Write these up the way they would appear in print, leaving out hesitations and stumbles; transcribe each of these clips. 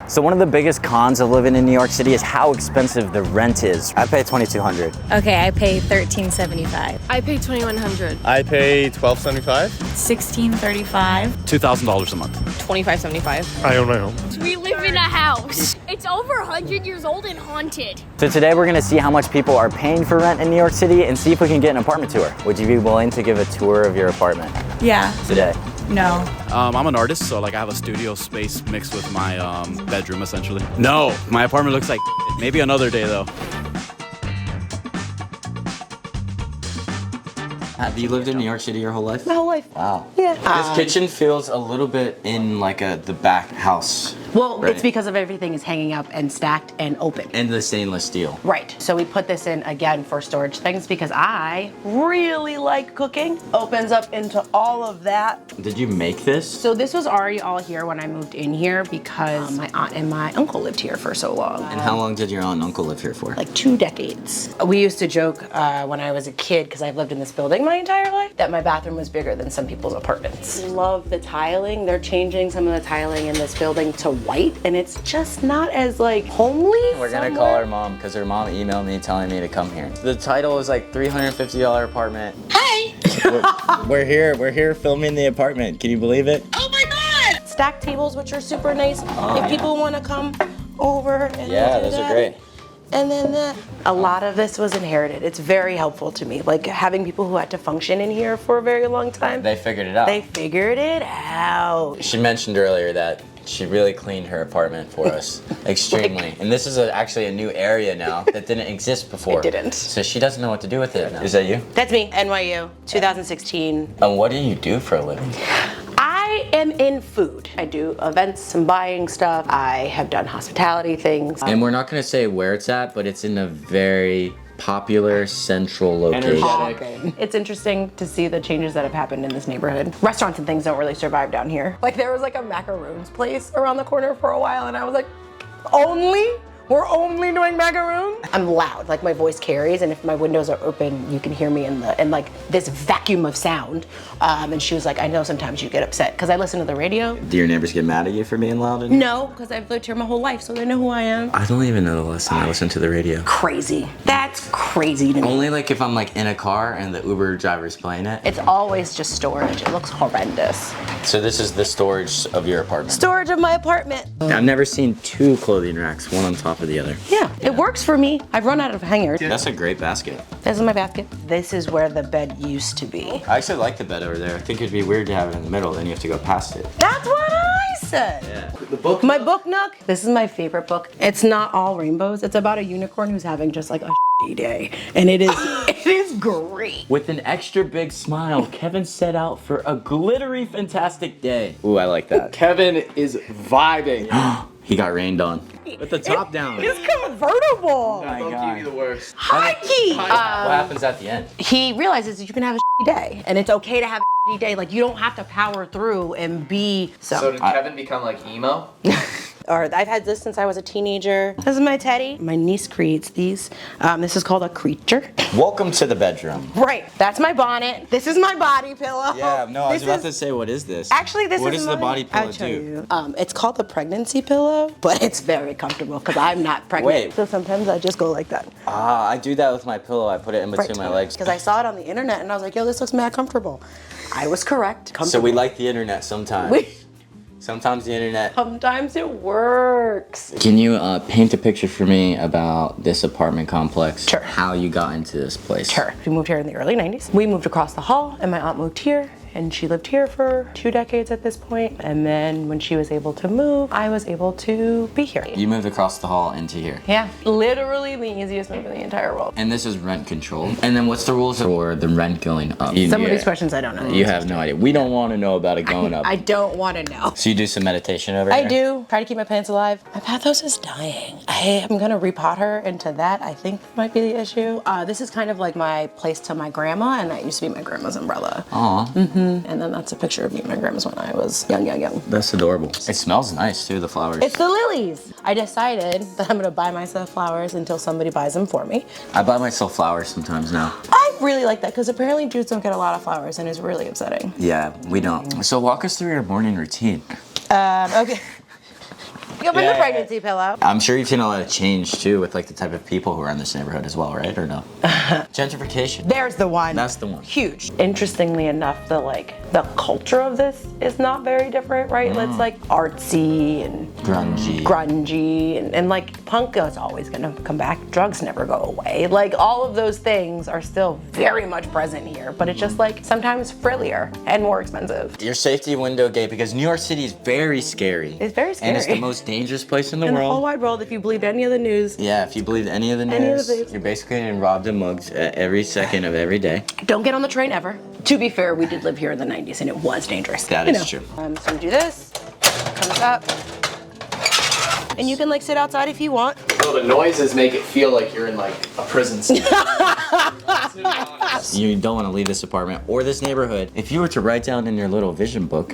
So one of the biggest cons of living in New York City is how expensive the rent is. I pay $2,200. Okay, I pay $13.75. I pay $2,100. I pay $12.75. $16.35. $2,000 a month. $25.75. I own my home. We live in a house. It's over 100 years old and haunted. So today we're gonna see how much people are paying for rent in New York City and see if we can get an apartment tour. Would you be willing to give a tour of your apartment Yeah. today? No. I'm an artist, so like I have a studio space mixed with my bedroom essentially. No, my apartment looks like maybe another day though. Have you lived in New York City your whole life? My whole life. Wow. Yeah. This kitchen feels a little bit in like the back house. Well, Right. it's because of everything is hanging up and stacked and open. And the stainless steel. Right. So we put this in again for storage things because I really like cooking. Opens up into all of that. Did you make this? So this was already all here when I moved in here because my aunt and my uncle lived here for so long. And how long did your aunt and uncle live here for? Like 2 decades. We used to joke when I was a kid, because I've lived in this building my entire life, that my bathroom was bigger than some people's apartments. Love the tiling. They're changing some of the tiling in this building to white, and it's just not as like homely. We're gonna call her mom because her mom emailed me telling me to come here. The title is like $350 apartment. Hey! We're here filming the apartment. Can you believe it? Oh my God! Stack tables, which are super nice. If people want to come over and Yeah, do those are that. great. And then a lot of this was inherited. It's very helpful to me. Like having people who had to function in here for a very long time. They figured it out. They figured it out. She mentioned earlier that she really cleaned her apartment for us, extremely. And this is actually a new area now that didn't exist before. It didn't. So she doesn't know what to do with it now. Is that you? That's me, NYU, 2016. And what do you do for a living? I am in food. I do events and buying stuff. I have done hospitality things. And we're not gonna say where it's at, but it's in a very popular central location. It's interesting to see the changes that have happened in this neighborhood. Restaurants and things don't really survive down here. Like there was like a macaroons place around the corner for a while and I was like, only? We're only doing macaroons? I'm loud, like my voice carries, and if my windows are open, you can hear me in like this vacuum of sound. And she was like, I know sometimes you get upset, because I listen to the radio. Do your neighbors get mad at you for being loud? No, because I've lived here my whole life, so they know who I am. I don't even know the lesson. I listen to the radio. Crazy. That's crazy to me. Only like if I'm like in a car and the Uber driver's playing it. It's always just storage. It looks horrendous. So this is the storage of your apartment. Storage of my apartment. I've never seen 2 clothing racks, one on top of the other. Yeah, it works for me. I've run out of hangers. That's a great basket. This is my basket. This is where the bed used to be. I actually like the bed over there. I think it'd be weird to have it in the middle, then you have to go past it. That's what I said. Yeah. The book? My book nook. This is my favorite book. It's not all rainbows. It's about a unicorn who's having just like a shitty day. And it is great. With an extra big smile, Kevin set out for a glittery, fantastic day. Ooh, I like that. Kevin is vibing. He got rained on. With the top down. It's convertible. my Low-key God. be the worst. High key. What happens at the end? He realizes that you can have a shitty day. And it's okay to have a shitty day. Like you don't have to power through and be So did Kevin become like emo? Or I've had this since I was a teenager. This is my teddy. My niece creates these. This is called a creature. Welcome to the bedroom. Right, that's my bonnet. This is my body pillow. Yeah, no, I was This about is- to say, what is this? Actually, this What is does the my- body pillow I'll show do? you. It's called the pregnancy pillow, but it's very comfortable because I'm not pregnant. Wait. So sometimes I just go like that. I do that with my pillow. I put it in between my legs. Because I saw it on the internet and I was like, yo, this looks mad comfortable. I was correct. So we like the internet sometimes. Sometimes the internet. Sometimes it works. Can you paint a picture for me about this apartment complex? Sure. How you got into this place? Sure. We moved here in the early 90s. We moved across the hall and my aunt moved here. And she lived here for 2 decades at this point. And then when she was able to move, I was able to be here. You moved across the hall into here. Yeah, literally the easiest move in the entire world. And this is rent controlled. And then what's the rules for the rent going up? Some of these questions I don't know. You have no idea. We don't want to know about it going up. I don't want to know. So you do some meditation over I here? do. Try to keep my plants alive. My bathhouse is dying. I am going to repot her into that. I think that might be the issue. This is kind of like my place to my grandma, and that used to be my grandma's umbrella. Aw. And then that's a picture of me and my grandma's when I was young. That's adorable. It smells nice too, the flowers. It's the lilies. I decided that I'm going to buy myself flowers until somebody buys them for me. I buy myself flowers sometimes now. I really like that because apparently dudes don't get a lot of flowers and it's really upsetting. Yeah, we don't. So walk us through your morning routine. Okay. Give him the pregnancy pillow. I'm sure you've seen a lot of change too with like the type of people who are in this neighborhood as well, right? Or no? Gentrification. There's the one. That's the one. Huge. Interestingly enough, the culture of this is not very different, right? It's like artsy and grungy and like punk is always gonna come back. Drugs never go away. Like all of those things are still very much present here, but it's just like sometimes frillier and more expensive. Your safety window gate, because New York City is very scary. It's very scary. And it's the most dangerous place in the In the world. whole wide world, if you believed any of the news. Yeah, if you believe any of the news, you're basically getting robbed and mugged every second of every day. Don't get on the train ever. To be fair, we did live here in the 90s and it was dangerous. That is true. So we do this, comes up, and you can like sit outside if you want. Well, the noises make it feel like you're in like a prison cell. You don't want to leave this apartment or this neighborhood. If you were to write down in your little vision book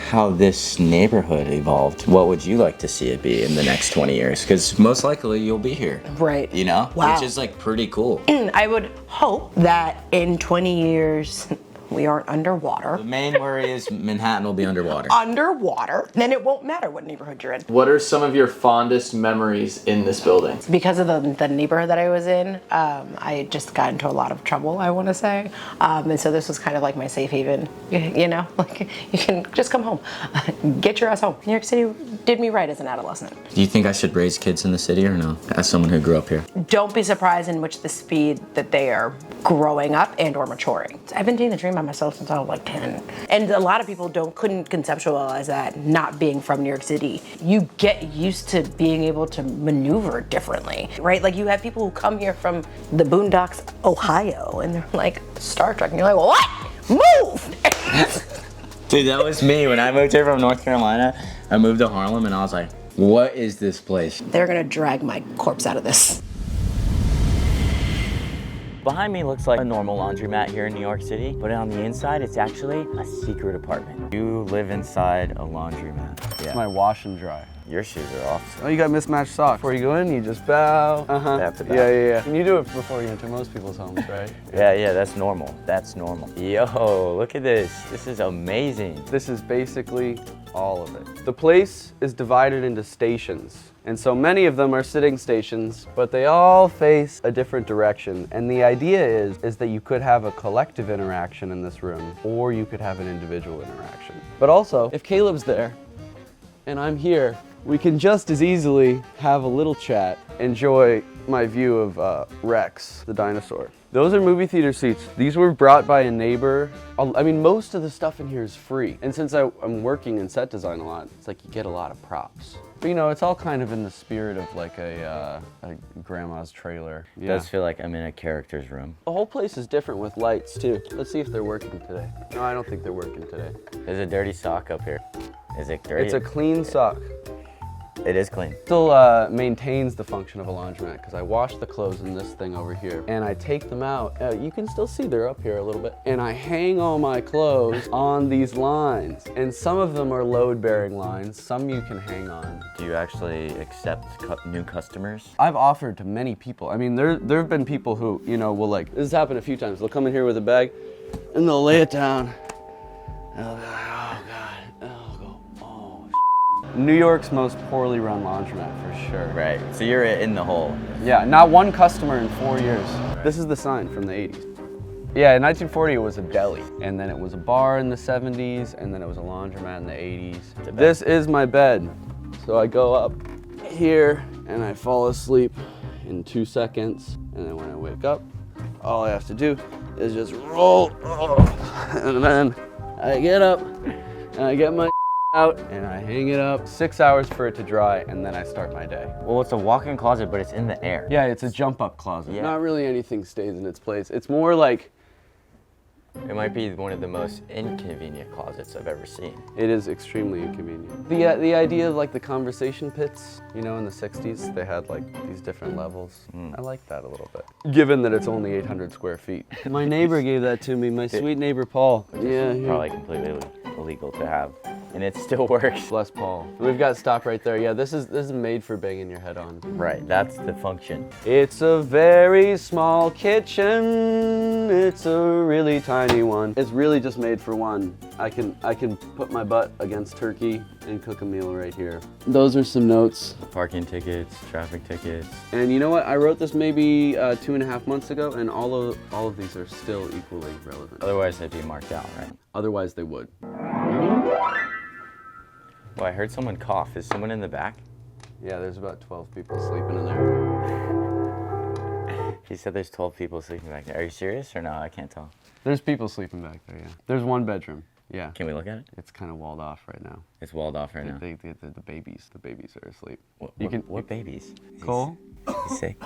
how this neighborhood evolved, what would you like to see it be in the next 20 years? Because most likely you'll be here. Right. You know? Wow. Which is like pretty cool. I would hope that in 20 years, we aren't underwater. The main worry is Manhattan will be underwater. Underwater, then it won't matter what neighborhood you're in. What are some of your fondest memories in this building? Because of the neighborhood that I was in, I just got into a lot of trouble, I want to say. And so this was kind of like my safe haven, you know? Like, you can just come home. Get your ass home. New York City did me right as an adolescent. Do you think I should raise kids in the city or no? As someone who grew up here. Don't be surprised in which the speed that they are growing up and or maturing. I've been dating the dream by myself since I was like 10. And a lot of people couldn't conceptualize that, not being from New York City. You get used to being able to maneuver differently, right? Like you have people who come here from the boondocks, Ohio, and they're like, Star Trek, and you're like, what? Move! Dude, that was me. When I moved here from North Carolina, I moved to Harlem and I was like, what is this place? They're gonna drag my corpse out of this. Behind me looks like a normal laundromat here in New York City, but on the inside, it's actually a secret apartment. You live inside a laundromat. Yeah. My wash and dry. Your shoes are off. Oh, you got mismatched socks. Before you go in, you just bow. Have to bow. Yeah. And you do it before you enter most people's homes, right? Yeah, that's normal. That's normal. Yo, look at this. This is amazing. This is basically all of it. The place is divided into stations. And so many of them are sitting stations, but they all face a different direction. And the idea is that you could have a collective interaction in this room, or you could have an individual interaction. But also, if Caleb's there, and I'm here, we can just as easily have a little chat, enjoy my view of Rex, the dinosaur. Those are movie theater seats. These were brought by a neighbor. I mean, most of the stuff in here is free. And since I'm working in set design a lot, it's like you get a lot of props. But you know, it's all kind of in the spirit of like a grandma's trailer. It does feel like I'm in a character's room. The whole place is different with lights too. Let's see if they're working today. No, I don't think they're working today. There's a dirty sock up here. Is it dirty? It's a clean sock. It is clean. Still maintains the function of a laundromat because I wash the clothes in this thing over here and I take them out. You can still see they're up here a little bit. And I hang all my clothes on these lines. And some of them are load-bearing lines. Some you can hang on. Do you actually accept new customers? I've offered to many people. I mean, there have been people who, you know, will like, this has happened a few times. They'll come in here with a bag and they'll lay it down. And they'll be like, oh God. And I'll go, oh. New York's most poorly run laundromat for sure. Right, so you're in the hole. Yeah, not one customer in 4 years. This is the sign from the 80s. Yeah, in 1940 it was a deli, and then it was a bar in the 70s, and then it was a laundromat in the 80s. This is my bed. So I go up here, and I fall asleep in 2 seconds, and then when I wake up, all I have to do is just roll, and then I get up, and I get my out, and I hang it up. 6 hours for it to dry, and then I start my day. Well, it's a walk-in closet, but it's in the air. Yeah, it's a jump-up closet. Yeah. Not really anything stays in its place. It's more like, it might be one of the most inconvenient closets I've ever seen. it is extremely inconvenient. The idea of like the conversation pits, you know, in the 60s, they had like these different levels. I like that a little bit. Given that it's only 800 square feet. My neighbor gave that to me, my sweet neighbor Paul. Yeah, Probably completely illegal to have. and it still works. Bless Paul. We've got stop right there. Yeah, this is made for banging your head on. Right, that's the function. It's a very small kitchen. It's a really tiny one. It's really just made for one. I can put my butt against turkey and cook a meal right here. Those are some notes. Parking tickets, traffic tickets. And you know what? I wrote this maybe 2.5 months ago, and all of these are still equally relevant. Otherwise, they'd be marked out, right? Otherwise, they would. Well, I heard someone cough. Is someone in the back? Yeah, there's about 12 people sleeping in there. He said there's 12 people sleeping back there. Are you serious or no? I can't tell. There's people sleeping back there, yeah. There's one bedroom, yeah. Can we look at it? It's kind of walled off right now. It's walled off right now. The babies are asleep. What babies? Cole? He's sick.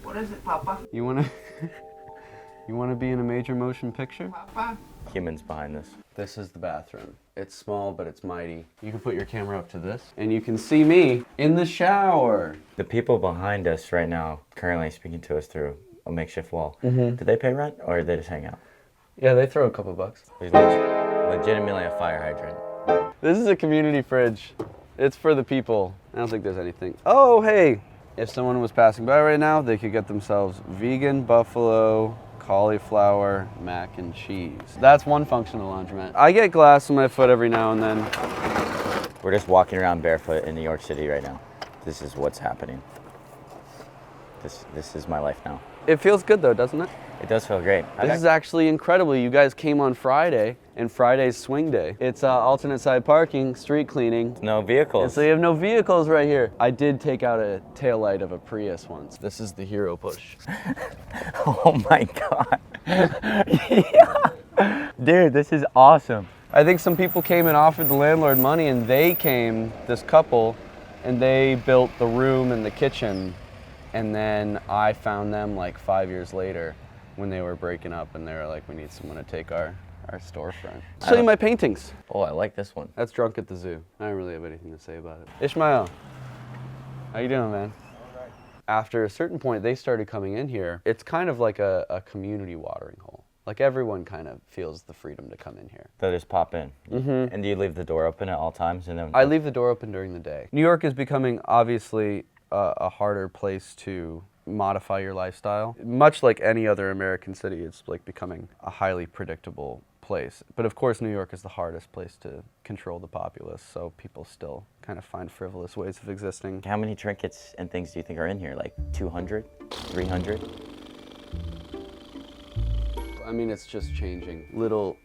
What is it, Papa? You wanna be in a major motion picture? Papa? Humans behind this. This is the bathroom. It's small, but it's mighty. You can put your camera up to this, and you can see me in the shower. The people behind us right now, currently speaking to us through a makeshift wall, do they pay rent or do they just hang out? Yeah, they throw a couple bucks. There's legitimately a fire hydrant. This is a community fridge. It's for the people. I don't think there's anything. Oh, hey! If someone was passing by right now, they could get themselves vegan buffalo cauliflower mac and cheese. That's one function of Laundromat. I get glass in my foot every now and then. We're just walking around barefoot in New York City right now. This is what's happening. This is my life now. It feels good though, doesn't it? It does feel great. This is actually incredible. You guys came on Friday, and Friday's swing day. It's alternate side parking, street cleaning. No vehicles. And so you have no vehicles right here. I did take out a taillight of a Prius once. This is the hero push. Oh my God. Yeah. Dude, this is awesome. I think some people came and offered the landlord money, and they came, this couple, and they built the room and the kitchen. And then I found them like 5 years later when they were breaking up, and they were like, we need someone to take our storefront. I'll show you my paintings. Oh, I like this one. That's Drunk at the Zoo. I don't really have anything to say about it. Ishmael, how you doing, man? After a certain point, they started coming in here. It's kind of like a community watering hole. Like everyone kind of feels the freedom to come in here. They'll just pop in. Mm-hmm. And do you leave the door open at all times? And then I leave the door open during the day. New York is becoming obviously a harder place to modify your lifestyle. Much like any other American city, it's like becoming a highly predictable place. But of course, New York is the hardest place to control the populace, so people still kind of find frivolous ways of existing. How many trinkets and things do you think are in here? Like 200? 300? I mean, it's just changing. Little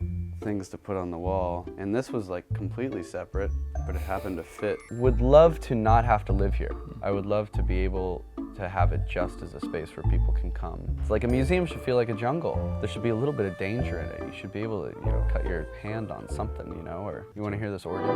things to put on the wall. And this was like completely separate, but it happened to fit. Would love to not have to live here. I would love to be able to have it just as a space where people can come. It's like a museum should feel like a jungle. There should be a little bit of danger in it. You should be able to, cut your hand on something, or you want to hear this organ?